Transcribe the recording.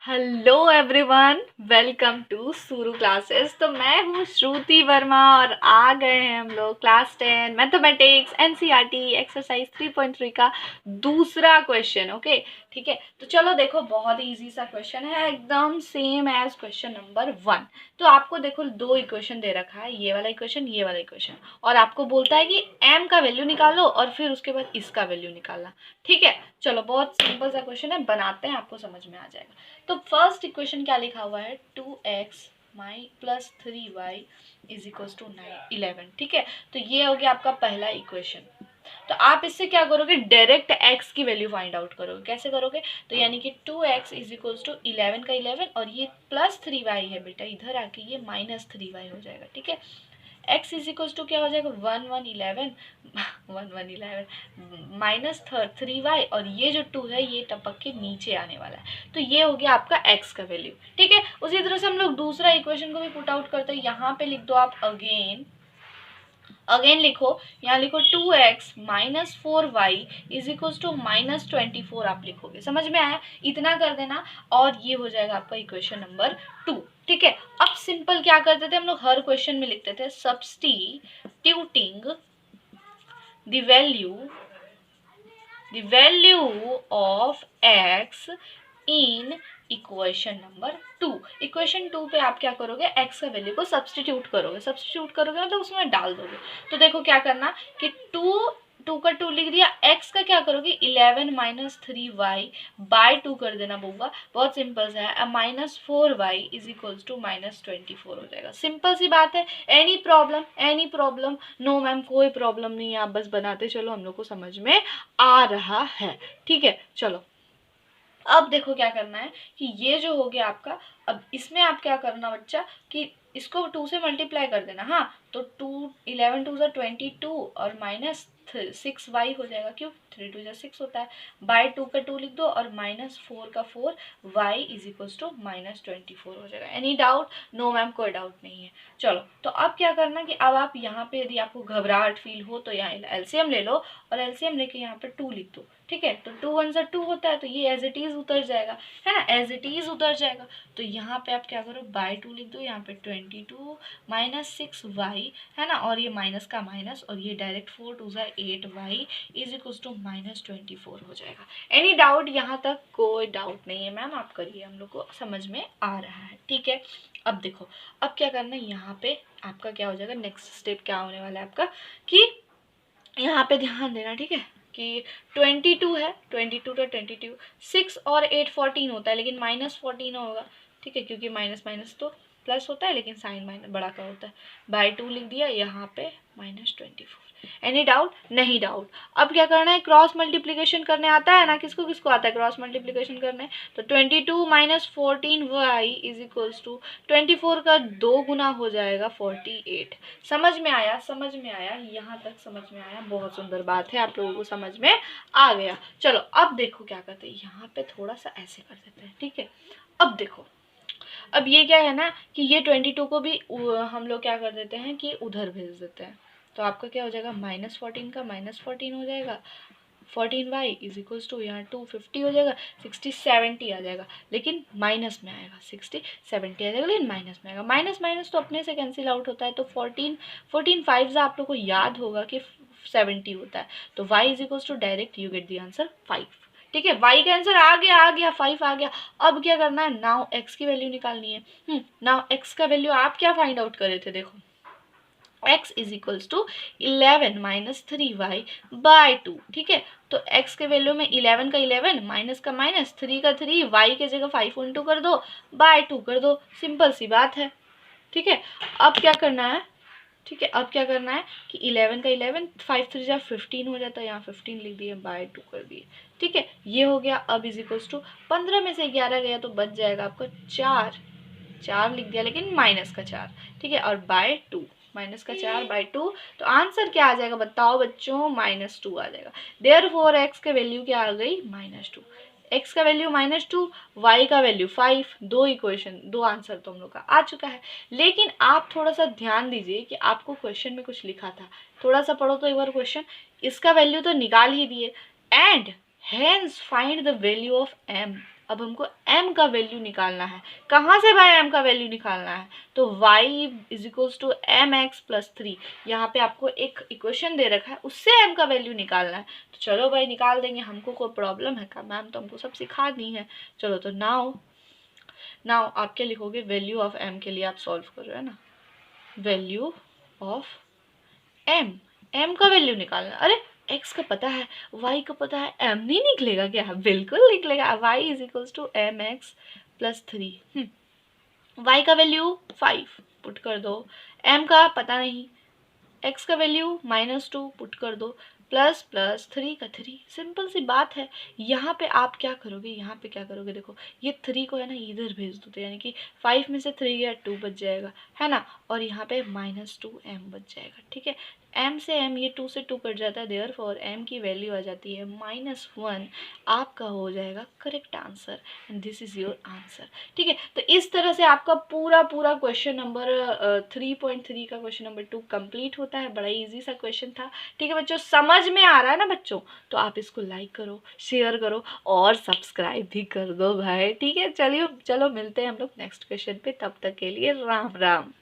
Hello everyone, welcome to सुरु classes. तो मैं हूँ श्रुति वर्मा और आ गए हैं हम लोग क्लास 10 मैथमेटिक्स एनसीईआरटी एक्सरसाइज 3.3 का दूसरा क्वेश्चन। ओके, ठीक है। तो चलो देखो, बहुत ही इजी सा क्वेश्चन है, एकदम सेम एज क्वेश्चन नंबर 1। तो आपको देखो दो इक्वेशन दे रखा है, ये वाला इक्वेशन, ये वाला इक्वेशन, और आपको बोलता है कि m का वैल्यू निकालो और फिर उसके बाद इसका वैल्यू निकालना। ठीक है, चलो बहुत सिंपल सा क्वेश्चन है, बनाते हैं, आपको समझ में आ जाएगा। तो फर्स्ट इक्वेशन क्या लिखा हुआ है, 2x plus 3y is equal to 11। ठीक है, तो ये हो गया आपका पहला इक्वेशन। तो आप इससे क्या करोगे, डायरेक्ट x की वैल्यू फाइंड आउट करोगे। कैसे करोगे, तो यानी कि 2x इज इक्वल टू 11 का 11 और ये प्लस 3y है बेटा, इधर आके ये माइनस 3y हो जाएगा। ठीक है, x इज इक्वल टू क्या हो जाएगा, 1 माइनस 3y और ये जो 2 है ये टपक के नीचे आने वाला है। तो ये हो गया आपका x का वैल्यू। ठीक है, उसी तरह से हम लोग दूसरा इक्वेशन को भी पुट आउट करते हैं। यहाँ पे लिख दो आप अगेन लिखो, यहाँ लिखो 2x minus 4y is equal to minus 24 आप लिखोगे। समझ में आया, इतना कर देना और ये हो जाएगा आपका इक्वेशन नंबर 2। ठीक है, अब सिंपल क्या करते थे हम लोग, हर क्वेश्चन में लिखते थे substituting the value of x in equation number 2। Equation 2 पे आप क्या करोगे, x का वैल्यू को सब्स्टिट्यूट करोगे मतलब उसमें डाल दोगे। तो देखो क्या करना कि 2 का 2 लिख दिया, x का क्या करोगे 11 माइनस 3y बाय 2 कर देना बउआ, बहुत सिंपल सा है। Minus 4y is equal to minus 24 हो जाएगा। सिंपल सी बात है। Any problem? नो मैम, कोई प्रॉब्लम नहीं है, आप बस बनाते चलो, हम लोग को समझ में आ रहा है। ठीक है, चलो अब देखो क्या करना है कि ये जो हो गया आपका, अब इसमें आप क्या करना बच्चा कि इसको 2 से मल्टीप्लाई कर देना। हाँ, तो 11 2 22 और माइनस 6y हो जाएगा, क्यों 3 2 6 होता है, बाय 2 का 2 लिख दो और माइनस 4 का 4 y is equal to minus 24 हो जाएगा। Any doubt? नो मैम, कोई डाउट नहीं है। चलो, तो अब क्या करना कि अब आप यहाँ पे यदि आपको घबराहट फील हो तो यहाँ एलसीएम ले लो और एलसीएम लेके यहाँ पे 2 लिख दो। ठीक है, तो 2 1 2 होता है, तो ये एज इट इज उतर जाएगा, है ना, एज इट इज उतर जाएगा। तो यहाँ पे आप क्या करो, बाय 2 लिख दो, यहाँ पे 22 माइनस 6y, है ना, और ये माइनस का माइनस और ये direct 4 2 8y is equal to minus 24 हो जाएगा। Any doubt? यहाँ तक कोई डाउट नहीं है मैम, आप करिए, हम लोग को समझ में आ रहा है। ठीक है, अब देखो, अब क्या करना है, यहाँ पे आपका क्या हो जाएगा, नेक्स्ट स्टेप क्या होने वाला है आपका कि यहाँ पे ध्यान देना। ठीक है, कि 22 है, 22 का 22, 6 और 8 14 होता है, लेकिन माइनस 14 होगा। ठीक है, क्योंकि माइनस माइनस तो प्लस होता है, लेकिन साइन माइनस बड़ा का होता है। बाय 2 लिख दिया, यहाँ पे माइनस 24। Any doubt? नहीं डाउट। अब क्या करना है, क्रॉस मल्टीप्लीकेशन करने आता है ना, किसको किसको आता है क्रॉस मल्टीप्लीकेशन करने, तो 22 minus 14y is equals to 24 का 2 गुना हो जाएगा 48। समझ में आया? समझ में आया, यहाँ तक समझ में आया, बहुत सुंदर बात है, आप लोगों को समझ में आ गया। चलो अब देखो क्या करते हैं, यहाँ पे थोड़ा सा ऐसे कर देते हैं। ठीक है, अब देखो, अब ये क्या है ना कि ये 22 को भी हम लोग क्या कर देते हैं कि उधर भेज देते हैं। तो आपका क्या हो जाएगा, माइनस 14 का माइनस 14 हो जाएगा, 14y इज इक्वल्स टू यहाँ 250 हो जाएगा, 60 70 आ जाएगा, लेकिन माइनस में आएगा, 60 70 आ जाएगा, लेकिन माइनस में आएगा। माइनस माइनस तो अपने से कैंसिल आउट होता है, तो 14 5 आप लोग को याद होगा कि 70 होता है, तो y is equals to direct you get the answer 5। ठीक है, y का आंसर आ गया 5 आ गया। अब क्या करना है, नाउ x की वैल्यू निकालनी है। नाउ x का वैल्यू आप क्या फाइंड आउट करे थे, देखो x is equals to 11 minus 3y by 2। ठीक है, तो x के वैल्यू में 11 का 11 माइनस का माइनस 3 का 3 y के जगह 5 इंटू कर दो, बाय 2 कर दो, सिंपल सी बात है। ठीक है, अब क्या करना है, ठीक है, अब क्या करना है कि 11 का 11 5 3 जा 15 हो जाता है, यहाँ 15 लिख दिए, बाय 2 कर दिए। ठीक है, ये हो गया। अब इज इक्वल्स टू 15 में से 11 गया तो बच जाएगा आपका 4 लिख दिया, लेकिन माइनस का 4। ठीक है, और बाय 2, माइनस का 4 बाय 2, तो आंसर क्या आ जाएगा बताओ बच्चों, -2 आ जाएगा। देयरफॉर x के वैल्यू क्या आ गई, -2। x का वैल्यू -2, y का वैल्यू 5। दो आंसर तो हम लोग का आ चुका है। लेकिन आप थोड़ा सा ध्यान दीजिए कि आपको क्वेश्चन में कुछ लिखा था, थोड़ा सा पढ़ो तो एक बार क्वेश्चन। इसका वैल्यू तो निकाल ही दिए, and hence find the value of m। अब हमको m का वैल्यू निकालना है। कहाँ से भाई m का वैल्यू निकालना है? तो y is equals to m x plus 3, यहाँ पे आपको एक इक्वेशन दे रखा है, उससे m का वैल्यू निकालना है। तो चलो भाई निकाल देंगे, हमको कोई प्रॉब्लम है का? मैम तो हमको सब सिखा दी है। चलो तो नाउ आप क्या लिखोगे? वैल्यू ऑफ m के लिए आप सॉल्व कर रहे हो ना, वैल्यू ऑफ m का वैल्यू निकालना। अरे x का पता है, y का पता है, m नहीं निकलेगा क्या? बिल्कुल निकलेगा। y is equals to m x plus 3, y का वैल्यू 5 पुट कर दो, m का पता नहीं, x का वैल्यू -2 पुट कर दो, प्लस प्लस 3 का 3। सिंपल सी बात है। यहाँ पे आप क्या करोगे, यहाँ पे क्या करोगे, देखो ये 3 को है ना इधर भेज दो, तो यानी कि 5 में से 3 गया 2 बच जाएगा, है ना, और यहाँ पे -2m बच जाएगा। ठीक है, m से m, ये 2 से 2 कट जाता है, देयरफॉर m की वैल्यू आ जाती है -1। आपका हो जाएगा correct answer, and this is your answer. ठीक है, तो इस तरह से आपका पूरा क्वेश्चन नंबर 3.3 का क्वेश्चन नंबर 2 कंप्लीट होता है। बड़ा इजी सा क्वेश्चन था। ठीक है बच्चों, समझ में आ रहा है ना बच्चों? तो आप इसको लाइक करो, शेयर करो और सब्सक्राइब भी कर दो भाई। ठीक है, चलिए चलो मिलते हैं हम लोग नेक्स्ट क्वेश्चन पे, तब तक के लिए राम राम।